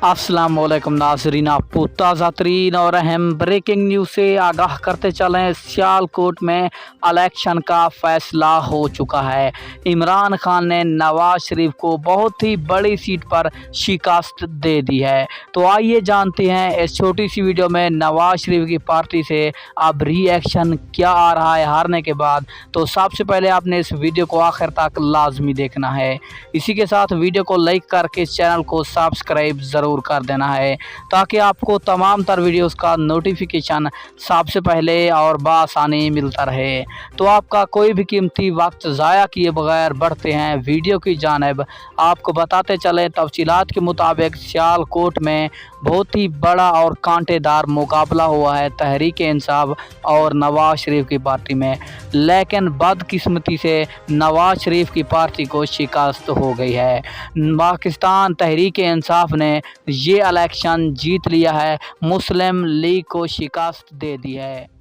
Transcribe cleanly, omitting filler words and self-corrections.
अस्सलाम वालेकुम नाज़रीन, आपको ताज़ा तरीन और अहम ब्रेकिंग न्यूज़ से आगाह करते चलें। सियालकोट में इलेक्शन का फैसला हो चुका है। इमरान खान ने नवाज शरीफ को बहुत ही बड़ी सीट पर शिकस्त दे दी है। तो आइए जानते हैं इस छोटी सी वीडियो में नवाज शरीफ की पार्टी से अब रिएक्शन क्या आ रहा है हारने के बाद। तो सबसे पहले आपने इस वीडियो को आखिर तक लाजमी देखना है। इसी के साथ वीडियो को लाइक करके इस चैनल को सब्सक्राइब ज़रूर कर देना है ताकि आपको तमाम तर वीडियोस का नोटिफिकेशन सबसे पहले और बआसानी मिलता रहे। तो आपका कोई भी कीमती वक्त ज़ाया किए बगैर बढ़ते हैं वीडियो की जानिब। आपको बताते चलें तफसीलात के मुताबिक सियालकोट में बहुत ही बड़ा और कांटेदार मुकाबला हुआ है तहरीक इंसाफ और नवाज शरीफ की पार्टी में, लेकिन बदकिस्मती से नवाज शरीफ की पार्टी को शिकस्त हो गई है। पाकिस्तान तहरीक इंसाफ ने ये इलेक्शन जीत लिया है, मुस्लिम लीग को शिकस्त दे दी है।